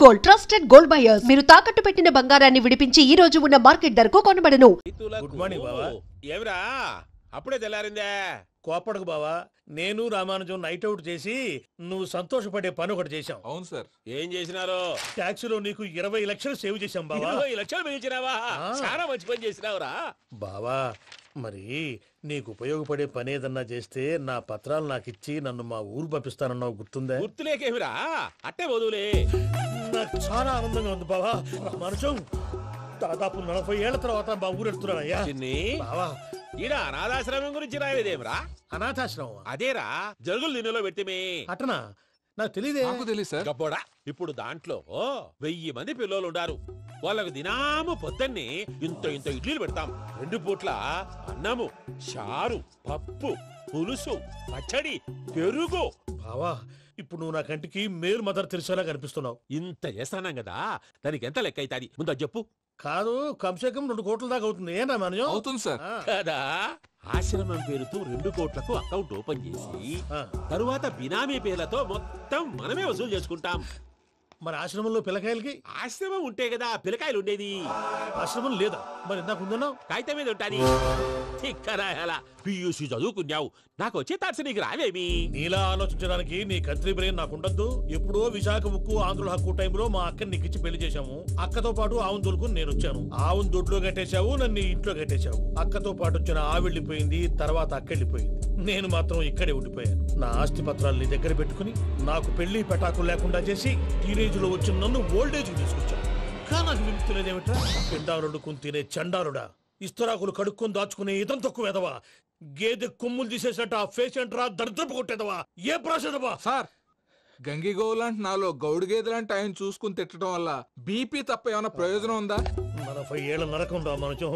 Gold trusted gold buyers మీరు తాకట్టు పెట్టిన బంగారాన్ని విడిపించి ఈ రోజు ఉన్న మార్కెట్ ధరకు కొనబడను. గుడ్ మార్నింగ్ బావా. ఏమిరా అప్పుడే తెల్లారిందే? కోపడకు బావా, నేను రామానుజం నైట్ అవుట్ చేసి నువ్వు సంతోషపడే పని ఒకటి చేశాం. అవును సార్. ఏం చేసినారు? ట్యాక్సీలో నీకు 20 లక్షలు సేవ్ చేశాం బావా. 20 లక్షలు మిగిల్చినావా? చాలా మంచి పని చేసినావురా బావా. మరి నీకు ఉపయోగపడే పని ఏదన్నా చేస్తే నా పత్రాలు నాకిచ్చి నన్ను మా ఊరు పంపిస్తానన్నావు, గుర్తుందా? గుర్తులేకేమిరా, అట్టే వదులే. నాకు చాలా ఆనందంగా ఉంది బావా. రామానుజం దాదాపు 40 ఏళ్ల తర్వాత మా ఊరు వెళ్తున్నానయ్యా. చిన్ని బావా, ఈడ అనాథాశ్రమం గురించి రాయలేదేమిరా? అనాథాశ్రమం అదేరా జరుగులు దీనిలో పెట్టిమే. అటనా? నాకు తెలియదే. నాకు తెలియదు సార్. గబ్బోడా, ఇప్పుడు దాంట్లో 1000 మంది పిల్లలు ఉండారు. వాళ్ళకు దినాము పొద్దున్నే ఇంత ఇంత ఇడ్లీలు పెడతాం. 2 పూట్ల అన్నము, చారు, పప్పు, పులుసు, పచ్చడి, పెరుగు. బావా, ఇప్పుడు నువ్వు నా కంటికి మేరు మదర్ తెరిసేలా కనిపిస్తున్నావు. ఇంత చేస్తానం కదా, దానికి ఎంత లెక్క అవుతుంది ముందు అది చెప్పు. కాదు, కంసే కం 2 కోట్ల దాకా అవుతుంది. ఏం రామానుజం? అవుతుంది సార్. కదా, ఆశ్రమం పేరుతో 2 కోట్లకు అకౌంట్ ఓపెన్ చేసి తరువాత బినామీ పేర్లతో మొత్తం మనమే వసూలు చేసుకుంటాం. మరి ఆశ్రమంలో పిల్లకాయలకి? ఆశ్రమం ఉంటే కదా పిల్లకాయలు ఉండేది. ఆశ్రమం లేదా? మరి ఇందాక ఉందన్నావు. కాగితం మీద ఉంటాది. పియూసీ చదువుకున్నావు, నాకు వచ్చే తాట్స్ నీకు రావేమి? నీలా ఆలోచించడానికి నీ కంట్రీ బ్రెయిన్ నాకు ఉండద్దు. ఎప్పుడో విశాఖ ఉక్కు ఆంధ్రుల హక్కు టైంలో మా అక్కని నీకిచ్చి పెళ్లి చేశాము. అక్కతో పాటు ఆవును దొడుకుని నేను వచ్చాను. ఆవును దొడ్లో కట్టేశావు, నన్ను ఇంట్లో కట్టేశావు. అక్కతో పాటు వచ్చిన ఆవిళ్ళిపోయింది, తర్వాత అక్కెళ్ళిపోయింది. నేను మాత్రం ఇక్కడే ఉండిపోయాను. నా ఆస్తి పత్రాలు నీ దగ్గర పెట్టుకుని నాకు పెళ్లి పెటాకులు లేకుండా చేసి టీనేజ్ లో వచ్చిన నన్ను ఓల్డేజ్ తీసుకొచ్చాను. కానీ నాకు విముక్తులేదేమిట్రా? పిండారుడుకుని తినే చండారుడా, ఇస్తరాకులు కడుక్కొని దాచుకునే ఇతం తక్కువ ఎదవా, గేదె కొమ్ములు తీసేసట ఆ పేషెంట్ రా దరిద్రపు కొట్టేదవా, ఏ ప్రాసెదవా? సార్, గంగి గోవులాంటి నాలో గౌడు గేదెలాంటి ఆయన చూసుకుని తిట్టడం వల్ల బీపీ తప్ప ఏమైనా ప్రయోజనం ఉందా? 40 ఏళ్ల నరకం రా మనచం.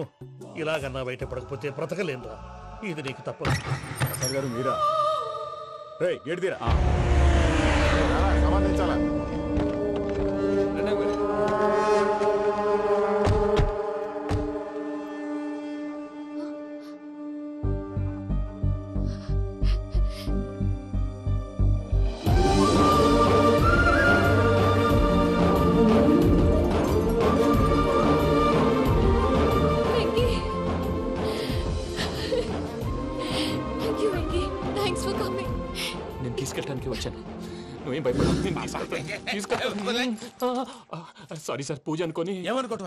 ఇలాగన్నా బయటపడకపోతే బ్రతకలేనురా. ఇది నీకు తప్పదు. గారు మీరా? గేడిదిరా సమాధించాలా? తీసుకెళ్ళడానికి వచ్చాను. నువ్వేం భయపడవు. సారీ సార్, పూజ అనుకోని. ఏమనుకోవటం?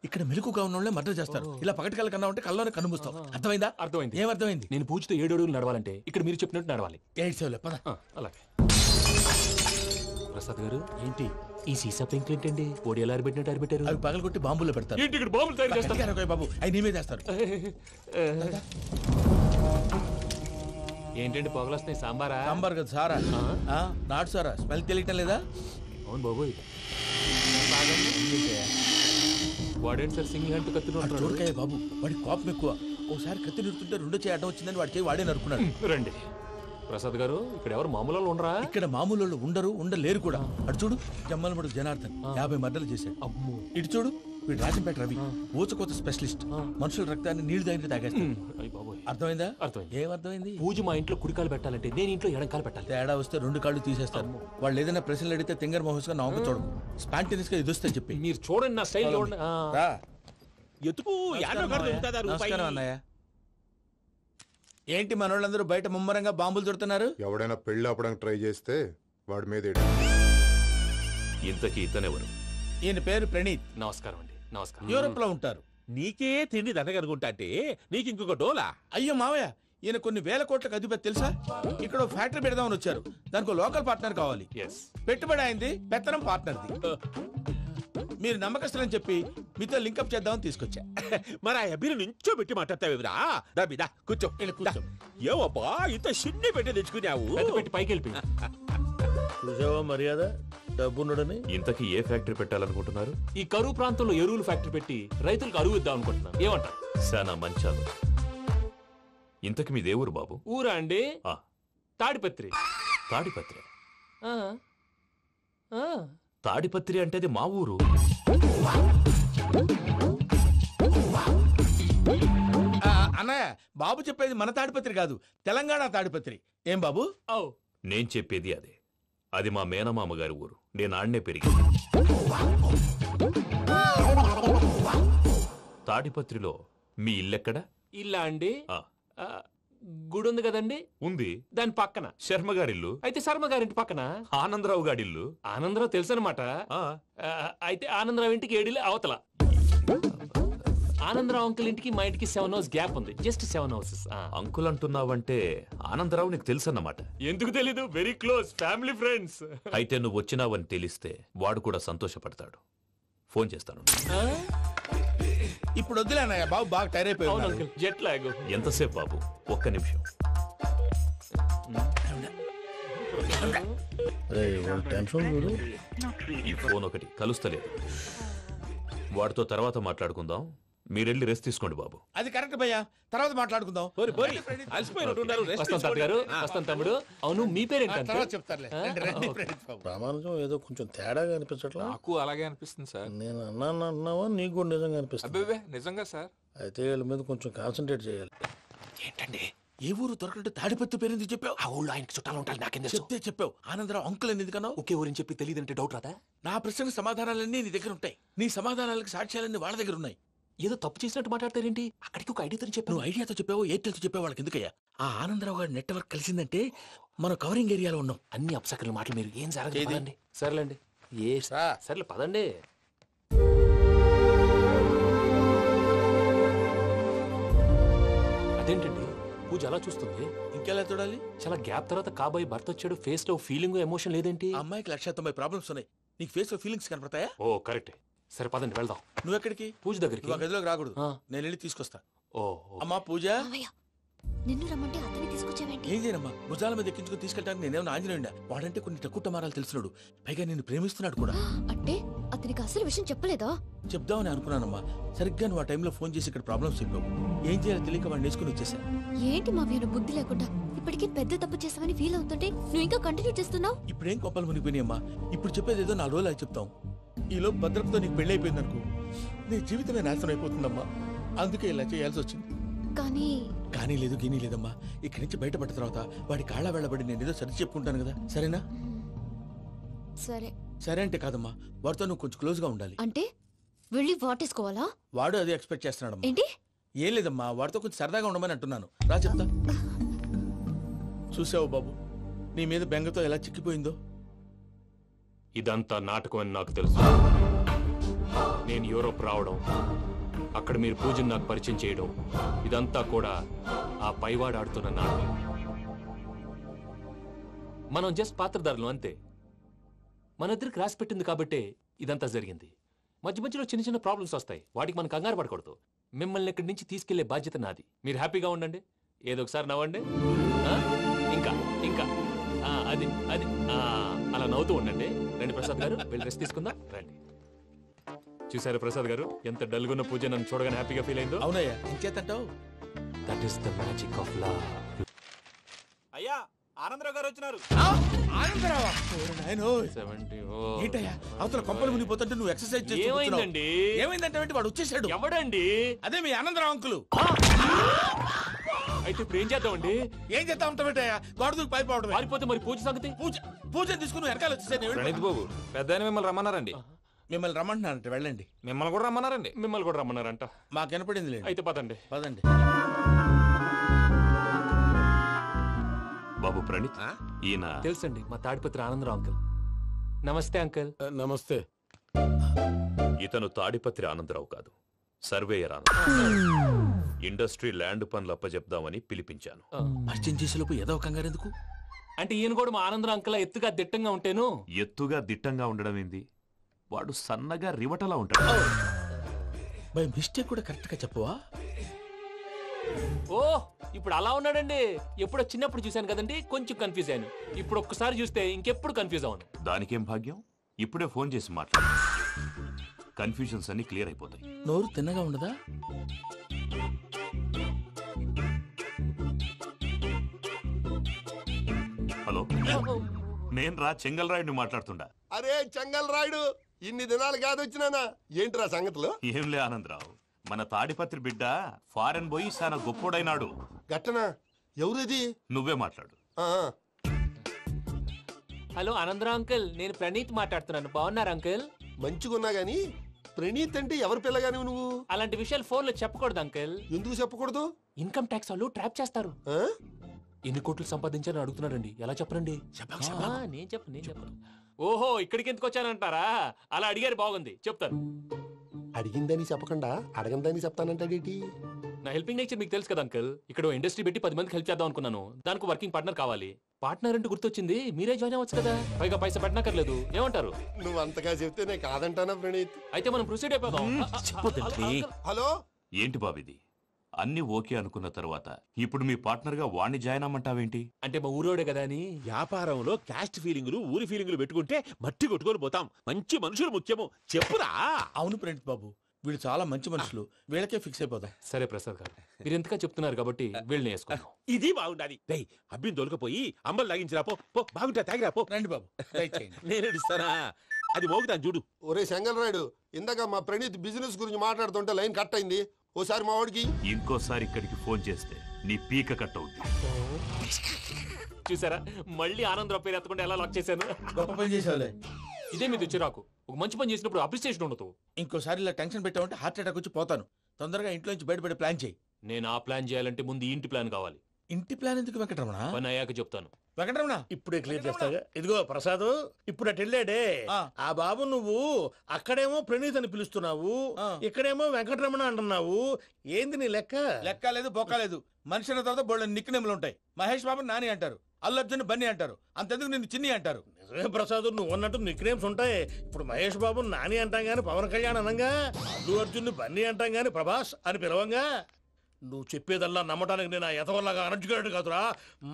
ఇక్కడ మెలుకుగా ఉన్న వాళ్ళే మర్డర్ చేస్తారు. ఇలా పగటి కళ్ళ కన్నా ఉంటే కళ్ళలోనే కనుమూస్తావు. అర్థమైందా? అర్థమైంది. ఏమర్థమైంది? నేను పూజతో 7 అడుగులు నడవాలంటే ఇక్కడ మీరు చెప్పినట్టు నడవాలి. 8 సేవలే పద. అలాగే. ప్రసాద్ గారు, ఏంటి ఈ సీసా పెంకులు ఏంటండి? పొడి ఎలా అరబెట్టినట్టు అరబెట్టారు? అవి పగలు కొట్టి బాంబుల్లో పెడతారు. ఏంటి ఇక్కడ బాంబులు తయారు చేస్తారు? బాబు, అవి నీ మీద వేస్తారు. ఏంటండి పొగలు వస్తున్నాయి? సాంబారా? సాంబార్ కదా సారా. నాటు సారా. స్మెల్ తెలియటం లేదా? అవును బాబోయ్. వాడేంటి సార్ సింగిల్ హ్యాండ్ కత్తి చూడకాయ బాబు, వాడి కోపం ఎక్కువ. ఓసారి కత్తి నిరుతుంటే 2 చేయి అడ్డం వచ్చిందని వాడి చేయి వాడే నరుకున్నాడు. రండి ప్రసాద్ గారు, ఇక్కడ ఎవరు మామూలు వాళ్ళు ఉండరా? ఇక్కడ మామూలు ఉండరు, ఉండలేరు కూడా. అటు చూడు, జమ్మలమడు జనార్దన్ 50 మర్డర్లు చేశాడు. అమ్మో. ఇటు చూడు, వీడు రాజంపేట రవి ఊచకోత స్పెషలిస్ట్. మనుషుల రక్తాన్ని నీళ్లు దగ్గర తాగేస్తాడు. అర్థమైందా? అర్థమైంది. ఏమర్థమైంది? పూజ మా ఇంట్లో కుడికాలు పెట్టాలంటే నేను ఇంట్లో ఎడంకాలు పెట్టాలి. తేడా వస్తే 2 కాళ్ళు తీసేస్తారు. వాళ్ళు ఏదైనా ప్రశ్నలు అడిగితే తింగర్ మహోస్ గా నవ్వు చూడకు. స్పాంటేనియస్ గా ఎదుస్తా చెప్పి. మీరు చూడండి, నా స్టైల్ చూడండి. ఎతుకు నమస్కారం అన్నయ్య. ఏంటి మనోళ్ళందరూ బయట ముమ్మరంగా బాంబులు దొరుకుతున్నారు? ఎవడైనా పెళ్లి ఆపడానికి ట్రై చేస్తే వాడి మీద ఇంతకీ ఇతనెవరు? ఈయన పేరు ప్రణీత్. నమస్కారం అండి. నమస్కారం. యూరోప్ లో ఉంటారు. నీకే తిండి దండగనుకుంటా అంటే నీకు ఇంకొక డోలా? అయ్యో మావయ్య, ఈయన కొన్ని వేల కోట్లకు అధిపతి తెలుసా? ఇక్కడ ఫ్యాక్టరీ పెడదామని వచ్చారు. దానికి లోకల్ పార్ట్నర్ కావాలి. పెట్టుబడి అయింది, పెత్తనం పార్ట్నర్ది. మీరు నమ్మకస్తులని చెప్పి మీతో లింకప్ చేద్దామని తీసుకొచ్చా. మరి ఆ అబ్బిని నుంచో పెట్టి మాట్లాడతావేమిరా? దాబిదా కూర్చో. ఏవబ్బా ఇంత సిన్ని పెట్టి తెచ్చుకున్నావు? పెట్టి పైకి వెళ్ళిపోయి చూసావా మర్యాద? డబ్బున్నడని. ఇంతకీ ఏ ఫ్యాక్టరీ పెట్టాలనుకుంటున్నారు? ఈ కరువు ప్రాంతంలో ఎరువులు ఫ్యాక్టరీ పెట్టి రైతులకు అరువు ఇద్దాం అనుకుంటున్నాను. ఏమంటారు? శానా మంచాలు. ఇంతకి మీ దేవురు బాబు? ఊరా అండి? తాడిపత్రి. తాడిపత్రి? తాడిపత్రి అంటే అది మా ఊరు. అన్నయ్య, బాబు చెప్పేది మన తాడిపత్రి కాదు, తెలంగాణ తాడిపత్రి. ఏం బాబు? నేను చెప్పేది అదే. అది మా మేనమామ గారి ఊరు. నేను ఆడనే పెరిగింది. తాడిపత్రిలో మీ ఇల్లెక్కడ? ఇల్లా అండి? ఆ, గుడి ఉంది కదండి, ఉంది. దాని పక్కన. శర్మ గారిల్లు. అయితే శర్మ గారింటి పక్కన ఆనందరావు గారిల్లు. ఆనందరావు తెలుసు అనమాట. ఆ, అయితే ఆనందరావు ఇంటికి 7 అవతల. ఆనందరావు అంకుల్ ఇంటికి మా ఇంటికి 7 హౌస్ గ్యాప్ ఉంది, జస్ట్ 7 హౌసెస్. అంకుల్ అంటున్నావంటే ఆనందరావు నీకు తెలుసన్నమాట. ఎందుకు తెలీదు, వెరీ క్లోజ్ ఫ్యామిలీ ఫ్రెండ్స్. అయితే నువ్వు వచ్చినావని తెలిస్తే వాడు కూడా సంతోషపడతాడు. ఫోన్ చేస్తాను. ఇప్పుడు వద్దులే అన్నయ్య, బాబు బాగా టైర్ అవును అయిపోయాడు. Uncle, jet lag. ఎంతసేపు బాబు? ఒక్క నిమిషం. ఈ ఫోన్ ఒకటి కలుస్తలేదు. వాడితో తర్వాత మాట్లాడుకుందాం. మీరెళ్ళి రెస్ట్ తీసుకోండి బాబు. అది కరెక్ట్ భయ్యా, తర్వాత మాట్లాడుకుందాం. అలసిపోయినట్టున్నారు, rest వస్తాం తాత గారు, వస్తాం తమ్ముడు. అవును, మీ పేరేంటి తర్వాత అంకుల్? చెప్తారులే. రండి, రండి, ఫ్రెండ్స్ బాబు. ప్రామాణికం ఏదో కొంచెం తేడాగా అనిపించట్లా? నాకు అలాగే అనిపిస్తుంది సార్. నేను అన్నాను అంటున్నావా, నీకు కూడా నిజంగా అనిపిస్తుంది? అబ్బే నిజంగా సార్. అయితే వీళ్ళ మీద కొంచెం కాన్సన్ట్రేట్ చేయాలి. ఏంటండి ఏ ఊరు దొరకట్టు తాడిపత్రి పేరు ఎందుకు చెప్పావు? ఆ ఊళ్ళో ఆయనకి చుట్టాలు ఉంటారు, నాకేం తెలుసు. చెప్తే చెప్పావు. ఆనందరావు అంకుల్ అని ఎందుకన్నావు? ఒకే ఊరిని చెప్పి తెలియదంటే డౌట్ రాదా? నా ప్రశ్నకు సమాధానాలన్నీ నీ దగ్గర ఉంటాయి. నీ సమాధానాలకు సాక్ష్యాలన్నీ వాళ్ళ దగ్గర ఉన్నాయి. ఏదో తప్పు చేసినట్టు మాట్లాడతారేంటి? అక్కడికి ఒక ఐడియాతో చెప్పాను. నువ్వు ఐడియాతో చెప్పావు, ఎయిర్టెల్తో చెప్పావు, వాళ్ళకి ఎందుకయ్యా? ఆ ఆనందరావు గారి నెట్వర్క్ కలిసిందంటే మనం కవరింగ్ ఏరియాలో ఉన్నాం. అన్ని అప్సకర్ల మాటలు మీరు ఏం ఏది? జరగదు. సర్లేండి, సర్లే పదండి. అదేంటండి పూజ అలా చూస్తుంది? ఇంకెలా చూడాలి? చాలా గ్యాప్ తర్వాత కాబోయే భర్త వచ్చాడు, ఫేస్ లో ఫీలింగ్ ఎమోషన్ లేదేంటి? ఆ అమ్మాయికి 190 ప్రాబ్లమ్స్ ఉన్నాయి. నీకు ఫేస్ లో ఫీలింగ్స్ కనపడతాయా? ఓ కరెక్టే. సరే పదండి వెళ్దాం. నువ్వు ఎక్కడికి? పూజ దగ్గరికి. నువ్వు ఆ గదిలోకి రాకూడదు, ఆ. నేను వెళ్ళి తీసుకొస్తా. ఓ అమ్మా పూజ, నిన్ను రమ్మంటే అతన్ని తీసుకొచ్చావేంటి? ఏం చేయనమ్మా, భుజాల మీద ఎక్కించుకుని తీసుకెళ్ళడానికి నేనేమన్నా ఆంజనేయుడా? వాడంటే కొన్ని తక్కువ టమారాలు తెలిసినాడు, పైగా నిన్ను ప్రేమిస్తున్నాడు కూడా. అంటే అతనికి అసలు విషయం చెప్పలేదా? చెప్దామని అనుకున్నానమ్మా, సరిగ్గా నువ్వు ఆ టైంలో ఫోన్ చేసి ఇక్కడ ప్రాబ్లమ్స్ చెప్పావు. ఏం చేయాలో తెలియక వాడిని నేర్చుకుని వచ్చేసా. ఏంటి మా వీరు బుద్ధి లేకుండా ఇప్పటికే పెద్ద తప్పు చేసావని ఫీల్ అవుతుంటే నువ్వు ఇంకా కంటిన్యూ చేస్తున్నావు? ఇప్పుడేం కొప్పలు మునిగిపోయినాయమ్మా. ఇప్పుడు చెప్పేది ఏదో 4 రోజులు అది చెప్తాం. ఈలో భద్రతతో నీకు పెళ్లి అయిపోయింది అనుకో, నీ జీవితమే నాశనం అయిపోతుందమ్మా. అందుకే ఇలా చేయాల్సి వచ్చింది. కానీ కానీ లేదు, గీనీ లేదమ్మా. ఇక్కడి నుంచి బయటపడ్డ తర్వాత వాడి కాళ్ళ వెళ్ళబడి నేను ఏదో సరి చెప్పుకుంటాను కదా, సరేనా? సరే. సరే అంటే కాదమ్మా, వాడితో నువ్వు కొంచెం క్లోజ్ గా ఉండాలి. అంటే వెళ్ళి వాటేసుకోవాలా? వాడు అదే ఎక్స్పెక్ట్ చేస్తున్నాడమ్మా. ఏంటి? ఏం లేదమ్మా, వాడితో కొంచెం సరదాగా ఉండమని అంటున్నాను. రా చెప్తా. చూసావు బాబు, నీ మీద బెంగతో ఎలా చిక్కిపోయిందో. ఇదంతా నాటకం అని నాకు తెలుసు. నేను యూరోప్ రావడం, అక్కడ మీరు పూజను నాకు పరిచయం చేయడం, ఇదంతా కూడా ఆ పైవాడు ఆడుతున్న నాటకం. మనం జస్ట్ పాత్రధారులు అంతే. మన ఇద్దరికి రాసి పెట్టింది కాబట్టే ఇదంతా జరిగింది. మధ్య మధ్యలో చిన్న చిన్న ప్రాబ్లమ్స్ వస్తాయి, వాటికి మనం కంగారు పడకూడదు. మిమ్మల్ని ఇక్కడి నుంచి తీసుకెళ్లే బాధ్యత నాది. మీరు హ్యాపీగా ఉండండి, ఏదో ఒకసారి నవ్వండి. ఇంకా ఇంకా అది అది అలా నవ్వుతూ ఉండండి. రండి ప్రసాద్ గారు, వెళ్ళి రెస్ట్ తీసుకుందాం. రండి. చూసారా ప్రసాద్ గారు, ఎంత డల్గున్న పూజ నన్ను చూడగానే హ్యాపీగా ఫీల్ అయిందో? అవునయ్యా, ఇంకేతంటావు? That is the magic of love. అయ్యా ఆనందరావు గారు వచ్చినారు. ఆనందరావా? ఏంటయ్యా అవతల కొంపలు మునిగిపోతుంటే నువ్వు ఎక్సర్సైజ్ చేస్తూ కూర్చున్నావు. ఏమైందండి? ఏమైందంటే వాడు వచ్చేసాడు. ఎవడండి? అదే మీ ఆనందరావు అంకులు. అయితే ఇప్పుడు ఏం చేద్దామండి? ఏం చేస్తా ఉంటావేటయ్యా, గోడ దూకి పైపోవడం. పారిపోతే మరి పూజ సంగతి? పూజ తీసుకుని వెనకాల వచ్చేసాను. ప్రణీత్ బాబు, పెద్ద మిమ్మల్ని రమ్మన్నారండి. మిమ్మల్ని రమ్మంటున్నారంట, వెళ్ళండి. మిమ్మల్ని కూడా రమ్మన్నారండి. మిమ్మల్ని కూడా రమ్మన్నారంట. మాకు వినపడింది లేదు. అయితే పదండి. పదండి. బాబు ప్రణీత్, ఈయన తెలుసండి, మా తాడిపత్రి ఆనందరావు అంకుల్. నమస్తే అంకుల్. నమస్తే. ఇతను తాడిపత్రి ఆనందరావు కాదు, సర్వేయర్ ఆనందరావు. ఇండస్ట్రీ ల్యాండ్ పనులు అప్పచెప్దామని పిలిపించాను. పరిచయం చేసేలోపు ఏదో కంగారు ఎందుకు? అంటే ఈయన కూడా మా ఆనందరావు అంకుల్ ఎత్తుగా దిట్టంగా ఉంటేను. ఎత్తుగా దిట్టంగా ఉండడం ఏంది, వాడు సన్నగా రివటలా ఉంటాడు. బై మిస్టేక్ కూడా కరెక్ట్ గా చెప్పవా? ఓ ఇప్పుడు అలా ఉన్నాడండి. ఎప్పుడో చిన్నప్పుడు చూశాను కదండి, కొంచెం కన్ఫ్యూజ్ అయ్యాను. ఇప్పుడు ఒక్కసారి చూస్తే ఇంకెప్పుడు కన్ఫ్యూజ్ అవ్వను. దానికేం భాగ్యం, ఇప్పుడే ఫోన్ చేసి మాట్లాడు. కన్ఫ్యూజన్స్ అన్ని క్లియర్ అయిపోతాయి. నోరు తిన్నగా ఉండదా? హలో, నేను రా చెంగల్ రాయుడిని మాట్లాడుతుండా. అరే చెంగల్ రాయుడు, ఇన్ని దినాలు కాదు వచ్చినానా? ఏంట్రా సంగతులు? ఏంలే ఆనందరావు, మన తాడిపత్రి బిడ్డ ఫారెన్ పోయి చాలా గొప్పోడైనాడు. గట్టనా? ఎవరిది? నువ్వే మాట్లాడు. హలో ఆనందరావు అంకుల్, నేను ప్రణీత్ మాట్లాడుతున్నాను. బాగున్నారు అంకుల్? మంచిగున్నా గాని ప్రణీత్ అంటే ఎవరి పిల్లగాని నువ్వు? అలాంటి విషయాలు ఫోన్ లో చెప్పకూడదు అంకుల్. ఎందుకు చెప్పకూడదు? ఇన్కమ్ ట్యాక్స్ వాళ్ళు ట్రాప్ చేస్తారు. ఎన్ని కోట్లు సంపాదించాలని అడుగుతున్నారండి, ఎలా చెప్పరండి? నేను చెప్పను. ఓహో, ఇక్కడికి ఎందుకు వచ్చానంటారా? అలా అడిగారు, బాగుంది, చెప్తాను. అడిగిందని చెప్పకుండా అడగందని చెప్తానంటాడేటి? నా హెల్పింగ్ నేచర్ మీకు తెలుసు కదా అంకుల్. ఇక్కడ ఇండస్ట్రీ పెట్టి 10 మందికి హెల్ప్ చేద్దాం అనుకున్నాను. దానికి వర్కింగ్ పార్ట్నర్ కావాలి. పార్ట్నర్ అంటే గుర్తొచ్చింది, మీరే జాయిన్ అవ్వచ్చు కదా, పైగా పైసా పెట్టనక్కర్లేదు. ఏమంటారు? నువ్వు అంతగా చెప్తే నేను కాదంటానా ప్రణీత్? అయితే మనం ప్రొసీడ్ అయిపోదాం. హలో, ఏంటి బాబిది? అన్ని ఓకే అనుకున్న తర్వాత ఇప్పుడు మీ పార్ట్నర్ గా వాణ్ణి జాయిన్ అమ్మంటావేంటి? అంటే మా ఊరోడే కదా అని. వ్యాపారంలో క్యాస్ట్ ఫీలింగులు, ఊరి ఫీలింగులు పెట్టుకుంటే మట్టి కొట్టుకొని పోతాం. మంచి మనుషులు ముఖ్యము, చెప్పురా. అవును ప్రణీత్ బాబు, వీళ్ళు చాలా మంచి మనుషులు, వీళ్ళకే ఫిక్స్ అయిపోదాం. సరే ప్రసాద్ గారు, మీరు ఎంతగా చెప్తున్నారు కాబట్టి వీళ్ళని వేసుకుందాం. ఇది బాగుండాలి. డేయ్, అబ్బిని దొలకపోయి అంబలు లాగించిరా పో. బాగుంటా, తాగిరా పో. రండి బాబు, దయచేయండి. నేను ఇస్తానా? అది మోగుతాను చూడు. ఒరే చెంగల్ రాయుడు, ఇందాక మా ప్రణీత్ బిజినెస్ గురించి మాట్లాడుతుంటే లైన్ కట్ అయింది. ఓసారి మా వాడికి ఇంకోసారి ఇక్కడికి ఫోన్ చేస్తే నీ పీక కట్ అవుతుంది. చూసారా, మళ్ళీ ఆనందరావు పేరు ఎత్తకుండా ఎలా లాక్ చేశాను. గొప్ప పని చేసేవాళ్ళే. ఇదే మీద చిరాకు. ఒక మంచి పని చేసినప్పుడు అప్రిసియేషన్ ఉండదు. ఇంకోసారి ఇలా టెన్షన్ పెట్టామంటే హార్ట్ అటాక్ వచ్చి పోతాను. తొందరగా ఇంట్లో నుంచి బయటపడే ప్లాన్ చేయి. నేను ఆ ప్లాన్ చేయాలంటే ముందు ఇంటి ప్లాన్ కావాలి. ఇంటి ప్లాన్ ఎందుకు వెంకటరమణ? పని అయ్యాక చెప్తాను. వెంకటరమణ ఇప్పుడే క్లియర్ చేస్తాగా. ఇదిగో ప్రసాద్, ఇప్పుడు అటు వెళ్ళాడే ఆ బాబు, నువ్వు అక్కడేమో ప్రణీత్ అని పిలుస్తున్నావు, ఇక్కడేమో వెంకటరమణ అంటున్నావు. ఏంది నీ లెక్క? లెక్క లేదు, బొక్క లేదు. మనిషి అన్న తర్వాత బోళ్ళ నిక్నెములు ఉంటాయి. మహేష్ బాబు నాని అంటారు, అల్లు అర్జున్ బన్నీ అంటారు, అంతెందుకు నిన్ను చిన్ని అంటారు. నిజమే ప్రసాద్, నువ్వు అన్నట్టు నిక్నేమ్స్ ఉంటాయి. ఇప్పుడు మహేష్ బాబు నాని అంటాం గాని పవన్ కళ్యాణ్ అనంగా, అల్లు అర్జున్ బన్నీ అంటాం గాని ప్రభాస్ అని పిలవంగా. నువ్వు చెప్పేదల్లా నమ్మటానికి నేను ఆ ఎతవల్లాగా అనర్జుకేటెడ్ కాదురా.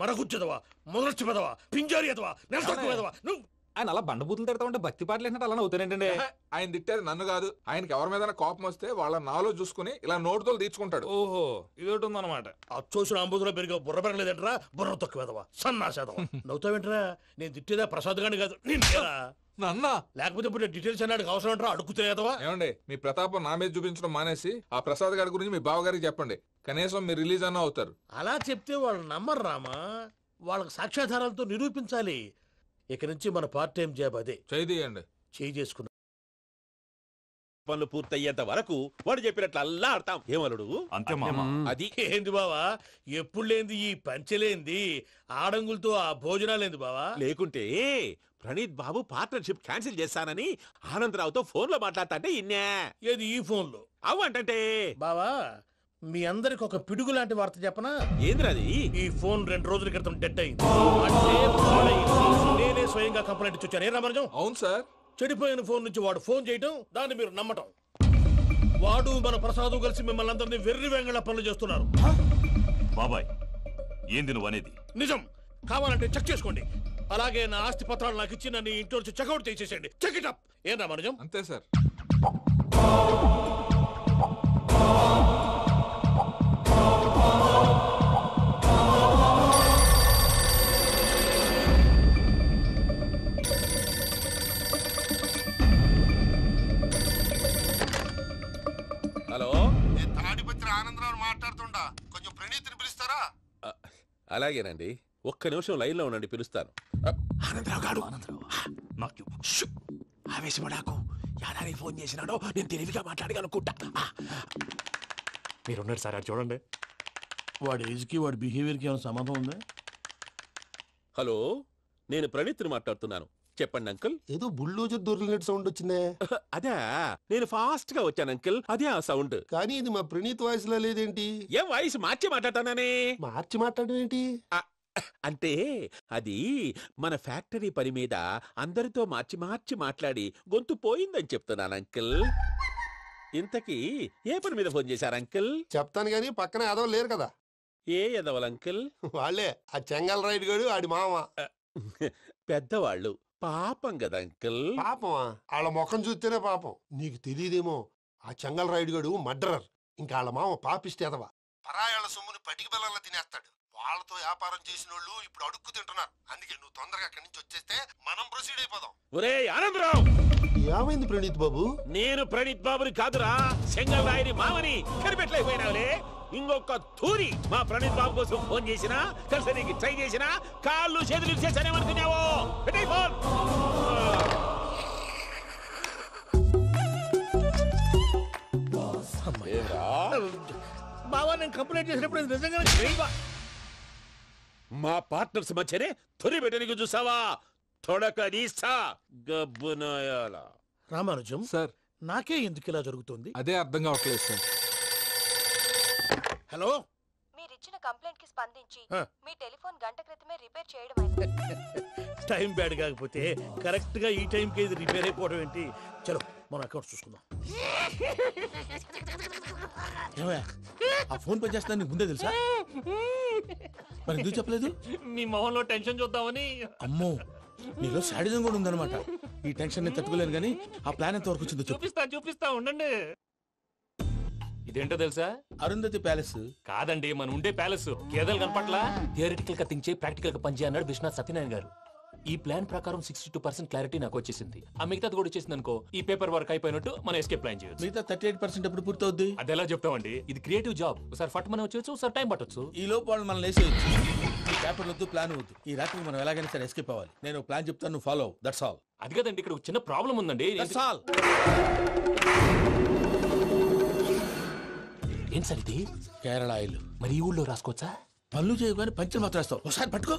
మరగుచ్చదవా, మొదలచ్చి పెదవా, పింజారి ఎదవా, నెలసొక్కుదవా నువ్వు. ఆయన అలా బండబూతులు తిడతా ఉంటే భక్తి పాటలు ఏంటంటే అలా అవుతానంటే. ఆయన తిట్టేది నన్ను కాదు, ఆయనకి ఎవరి మీద కోపం వస్తే వాళ్ళ నాలో చూసుకుని ఇలా నోటుతో తీర్చుకుంటాడు. ఓహో, ఇదొకటి ఉందన్నమాట. అచ్చోసిన అంబుధులో పెరిగే బుర్ర పెరగలేదంటరా, బుర్ర తొక్కువేదవా, సన్నాసేదవా. నవ్వుతావేంటరా? నేను తిట్టేదా ప్రసాద్ గాని కాదు, నిన్నేరా. నన్నా? లేకపోతే ఇప్పుడు డీటెయిల్స్ అన్నాడు అవసరం అంటారా? అడుగుతాయేదవా. ఏమండి, మీ ప్రతాపం నా మీద చూపించడం మానేసి ఆ ప్రసాద్ గారి గురించి మీ బావగారికి చెప్పండి. కనీసం మీరు రిలీజ్ అన్న అవుతారు. అలా చెప్తే వాళ్ళు నమ్మరు రామా. వాళ్ళకి సాక్ష్యాధారాలతో నిరూపించాలి. ఇక నుంచి మన పార్ట్ టైం జాబ్ అదే. చేయండి. చేయి చేసుకున్నా పనులు పూర్తయ్యేంత వరకు వాడు చెప్పినట్లు అల్లా ఆడతాం. ఏమలుడు అంతే మామ. అది ఏంది బావా, ఎప్పుడు లేంది ఈ పంచలేంది, ఆడంగులతో ఆ భోజనాలేంది బావా? లేకుంటే ప్రణీత్ బాబు పార్ట్నర్షిప్ క్యాన్సిల్ చేస్తానని ఆనందరావుతో ఫోన్ లో మాట్లాడతాంటే ఇన్నే. ఏది ఈ ఫోన్ లో? అవు అంటే బావా, మీ అందరికి ఒక పిడుగు లాంటి వార్త చెప్పనా? ఏంద్రది? ఈ ఫోన్ 2 రోజుల క్రితం డెడ్ అయింది. అంటే పాడైంది. నేనే స్వయంగా కంప్లైంట్ ఇచ్చి వచ్చాను. ఏ రామరాజం? అవును సార్. చెడిపోయిన ఫోన్ నుంచి వాడు ఫోన్ చేయటం, దాన్ని మీరు నమ్మటం. వాడు మన ప్రసాదు కలిసి మిమ్మల్ని అందరినీ వెర్రి వెంగళ పనులు చేస్తున్నారు. బాబాయ్, ఏంది నువ్వు అనేది? నిజం. కావాలంటే చెక్ చేసుకోండి. అలాగే నా ఆస్తి పత్రాలు నాకు ఇచ్చి నన్ను ఇంట్లో నుంచి చెక్అౌట్ చేసేసండి. Check it up. ఏం రామరాజం? అంతే సార్. హలో, నేను తాడిపత్రి ఆనందరావు మాట్లాడుతుండా, కొంచెం ప్రణీత్ని పిలుస్తారా? అలాగేనండి, ఒక్క నిమిషం లైన్ లో ఉండండి, పిలుస్తాను. ఆనందరావు గాడు ఆవేశపడాకు. యాదానికి ఫోన్ చేసినాడో నేను తెలివిగా మాట్లాడగలనుకుంటా. మీరున్నారు సార్, చూడండి. వాడి ఏజ్కి వాడి బిహేవియర్కి ఏమైనా సంబంధం ఉందా? హలో, నేను ప్రణీత్ని మాట్లాడుతున్నాను. చెప్పండి అంకుల్. ఏదో బుల్డోజర్ దొరికినట్టు సౌండ్ వచ్చిందే. అదే, నేను ఫాస్ట్ గా వచ్చాను అంకుల్, అదే ఆ సౌండ్. కానీ ఇది మా ప్రణీత్ వాయిస్ లో లేదేంటి? ఏ వాయిస్ మార్చి మాట్లాడతాననే? మార్చి మాట్లాడడం ఏంటి? అంటే అది మన ఫ్యాక్టరీ పని మీద అందరితో మార్చి మార్చి మాట్లాడి గొంతు పోయిందని చెప్తున్నాను అంకుల్. ఇంతకీ ఏ పని మీద ఫోన్ చేశారు అంకుల్? చెప్తాను గానీ పక్కన ఏదో లేరు కదా. ఏ ఎదవలు అంకుల్? వాళ్ళే ఆ చెంగల్ రైడ్ గడు ఆడి మామ. పెద్దవాళ్ళు, పాపం కదా అంకుల్. పాపమా? వాళ్ళ ముఖం చూస్తేనే పాపం. నీకు తెలియదేమో, ఆ చెంగల్ రైడ్ గడు మర్డరర్. ఇంకా వాళ్ళ మామ పాపిస్తే ఎదవా. పరాయాళ్ళ సొమ్ముని పటికి బెల్లంలో తినేస్తాడు. వాళ్ళతో వ్యాపారం చేసిన వాళ్ళు ఇప్పుడు అడుక్కు తింటున్నారు. అందుకే నువ్వు తొందరగా అక్కడి నుంచి వచ్చేస్తే మనం ప్రొసీడ్ అయిపోదాం. ఒరే ఆనందరావు! ఏమైంది ప్రణీత్ బాబు? నేను ప్రణీత్ బాబుని కాదురా, చెంగల్ రాయని మామని కనిపెట్టలేకపోయినావులే. ఇంకొక తూరి మా ప్రణీత్ బాబు కోసం ఫోన్ చేసినా కలిసి నీకు ట్రై చేసినా కాళ్ళు చేతులు చేశానేమనుకున్నావు పెట్టే ఫోన్. బావా నేను కంప్లైంట్ చేసినప్పుడు ఇది నిజంగా మా పార్ట్నర్స్ మధ్యనే తొలి పెట్టడానికి చూసావా తొడక నీస్తా గబ్బునాయాల. రామానుజం సార్ నాకే ఎందుకు ఇలా జరుగుతుంది? అదే అర్థం కావట్లేదు సార్. హలో, మీరిచ్చిన కంప్లైంట్ కి స్పందించి ఆ. మీ టెలిఫోన్ గంట క్రితమే రిపేర్ చేయడం అయింది. టైం బ్యాడ్ కాకపోతే కరెక్ట్ గా ఈ టైంకి ఇది రిపేర్ అయిపోవడం ఏంటి? చలో మన అకౌంట్ చూసుకుందాం. ఏమయ్య, ఆ ఫోన్ పని చేస్తున్నా నీకు ముందే తెలుసా? మరి ఎందుకు చెప్పలేదు? మీ మొహంలో టెన్షన్ చూద్దామని. అమ్మో, నీలో శాడిజం కూడా ఉందన్నమాట. ఈ టెన్షన్ నేను తట్టుకోలేను కానీ ఆ ప్లాన్ ఎంత వరకు వచ్చిందో చెప్పు. చూపిస్తా ఉండండి. ఇదేంటో తెలుసా? అరుంధతి ప్యాలెస్ కాదండి, మన ఉండే ప్యాలెస్. గేదెలు కనపట్లా? థియరిటికల్ గా థింక్ చేయి, ప్రాక్టికల్ గా పనిచేయ అన్నాడు విశ్వనాథ్ సత్యనారాయణ గారు. ఈ ప్లాన్ ప్రకారం 62% క్లారిటీ నాకు వచ్చేసింది. ఆ మిగతాది కూడా వచ్చేసింది అనుకో, ఈ పేపర్ వర్క్ అయిపోయినట్టు మనం ఎస్కేప్ ప్లాన్ చేయొచ్చు. మిగతా 38% ఎప్పుడు పూర్తవుద్ది? అది ఎలా చెప్తామండి? ఇది క్రియేటివ్ జాబ్. ఒకసారి ఫట్ మనం వచ్చేయచ్చు, ఒకసారి టైం పట్టొచ్చు. ఈ లోపు వాళ్ళు మనం లేసేయచ్చు. ఈ పేపర్ వద్దు, ప్లాన్ వద్దు. ఈ రాత్రికి మనం ఎలాగైనా సరే ఎస్కేప్ అవ్వాలి. నేను ప్లాన్ చెప్తాను, నువ్వు ఫాలో. That's all. అది కదండి, ఇక్కడ ఒక చిన్న ప్రాబ్లం ఉందండి. That's all. ఏం సార్ ఇది? కేరళ ఆయిల్. మరి ఈ ఊళ్ళో రాసుకోవచ్చా? పనులు చేయగానే పంచర్ మాత్రం వేస్తావు. ఒకసారి పట్టుకో.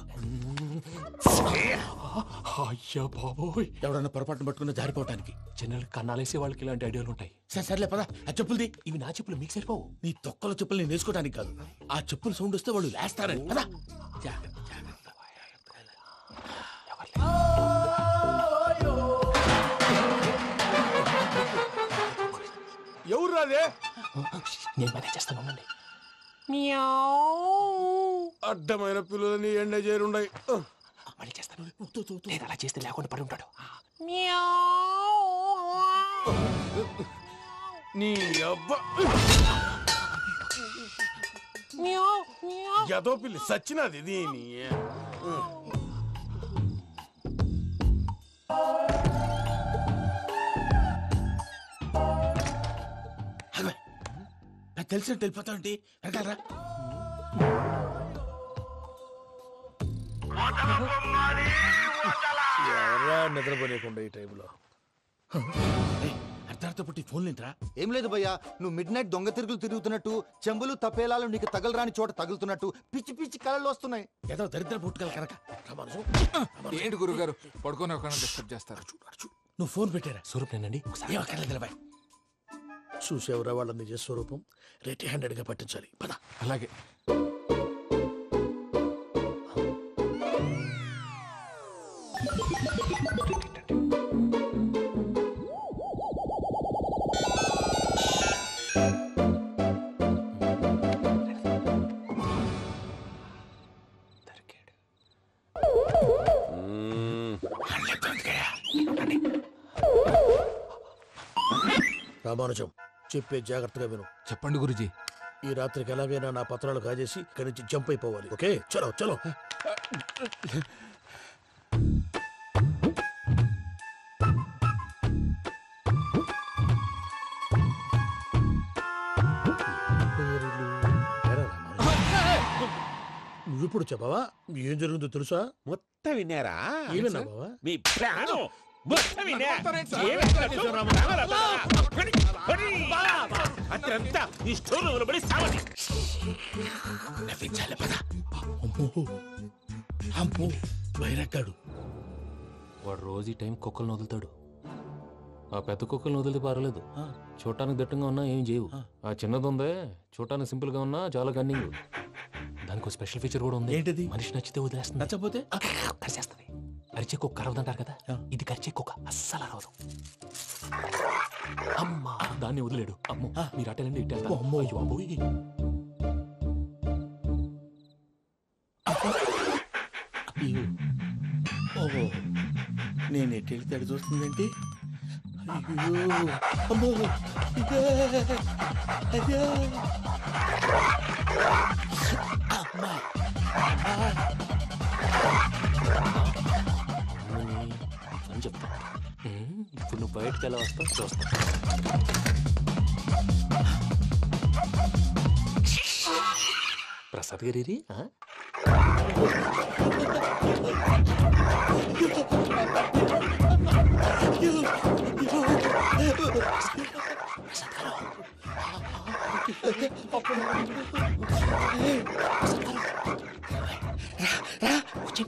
అయ్యా బాబోయ్, ఎవడన్నా పొరపాటున పట్టుకున్న జారిపోవటానికి. జనరల్ కన్నాలేసే వాళ్ళకి ఇలాంటి ఐడియాలు ఉంటాయి. సర్లే పదా, ఆ చెప్పులది. ఇవి నా చెప్పులు, మీకు సరిపోవు. నీ తొక్కల చెప్పులు నేను వేసుకోవడానికి కాదు, ఆ చెప్పులు సౌండ్ వస్తే వాళ్ళు లేస్తారని. పదా. ఎవరు రాదే? నేను మేనేజ్ చేస్తాను, ఉండండి. అడ్డమైన పిల్లలని ఎండ చేరుండయి. మళ్ళీ చేస్తాను. నేను అలా చేస్తే లేకుండా పడి ఉంటాడు. నీ అబ్బా ఎదో పిల్లి సచ్చినది దీని. నాకు తెలిసినట్టు వెళ్ళిపోతావంటి. వెనకాలరా. ఎవరా నిద్రపోలేకుండా ఈ టైంలో? అర్ధార్థ పుట్టి ఫోన్ లేంట్రా? ఏం లేదు భయ్యా, నువ్వు మిడ్ నైట్ దొంగ తిరుగులు తిరుగుతున్నట్టు, చెంబులు తపేలాలు నీకు తగలరాని చోట తగులుతున్నట్టు పిచ్చి పిచ్చి కళలు వస్తున్నాయి. ఏదో దరిద్ర పుట్టుకల కనుక. ఏంటి గురుగారు పడుకొని ఒక డిస్టర్బ్ చేస్తారు? నువ్వు ఫోన్ పెట్టారా? స్వరూప్ నేనండి. ఏం అక్కర్లేదు నిలబాయ్. చూసేవరా వాళ్ళ నిజ స్వరూపం. రెట్టి హ్యాండెడ్ గా పట్టించాలి. పద. అలాగే. రామానుజం, చెప్పే జాగ్రత్తగా విను. చెప్పండి గురుజీ. ఈ రాత్రికి ఎలాగైనా నా పత్రాలు కాజేసి ఇక్కడి నుంచి జంప్ అయిపోవాలి. ఓకే, చలో చలో. నువ్విప్పుడు చెప్పవా ఏం జరుగుతుందో తెలుసా? మొత్తం విన్నారా? ఏమన్నా బావా? మీ ప్లాను మొత్తం విన్నా. అత్రంతా ఈ స్టోర్ రూమ్ లో పడి సావని. నవ్వించాలి. పద. అమ్మో, బైరక్కాడు. వాడు రోజు ఈ టైం కుక్కలను వదులుతాడు. ఆ పెద్ద కుక్కలను వదిలితే పర్లేదు, చూడటానికి దట్టంగా ఉన్నా ఏం చేయవు. ఆ చిన్నది ఉందే, చూడటానికి సింపుల్ గా ఉన్నా చాలా గన్నింగ్. దానికి ఒక స్పెషల్ ఫీచర్ కూడా ఉంది. ఏంటిది? మనిషి నచ్చితే వదిలేస్తుంది, నచ్చపోతే కరిచేస్తుంది. అరిచే కుక్క అరవదంటారు కదా, ఇది కరిచే కుక్క అస్సలు అరవదు. అమ్మా, దాన్ని వదిలేడు. అమ్మో, మీరు అటెండి ఇటు వెళ్తారు. అమ్మో, అయ్యో అబ్బోయ్. ఓహో, నేను ఎటు వెళ్తే అటు చూస్తుందేంటి? అయ్యో, అమ్మో, ఇదే, అదే. అమ్మా, అని చెప్తా. ఇప్పుడు నువ్వు బయటకు ఎలా వస్తావు చూస్తా. ప్రసాద్ గారి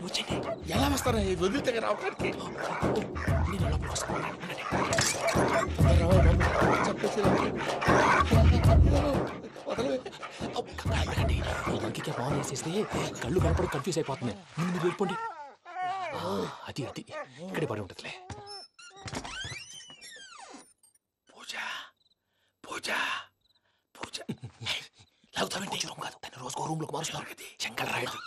వచ్చండి ఎలా వస్తారా వదిలితే రావడానికి ఫోన్ వేసేస్తే కళ్ళు కనపడి కన్ఫ్యూజ్ అయిపోతున్నాయి. ముందు మీరు వెళ్ళిపోండి. అది ఇక్కడే పడి ఉంటుందిలే. పూజ పూజ పూజ లాగుతామంటే కాదు, తన రోజుకో రూమ్ లోకి మారుస్తున్నారు. శంకర్ రాయుడు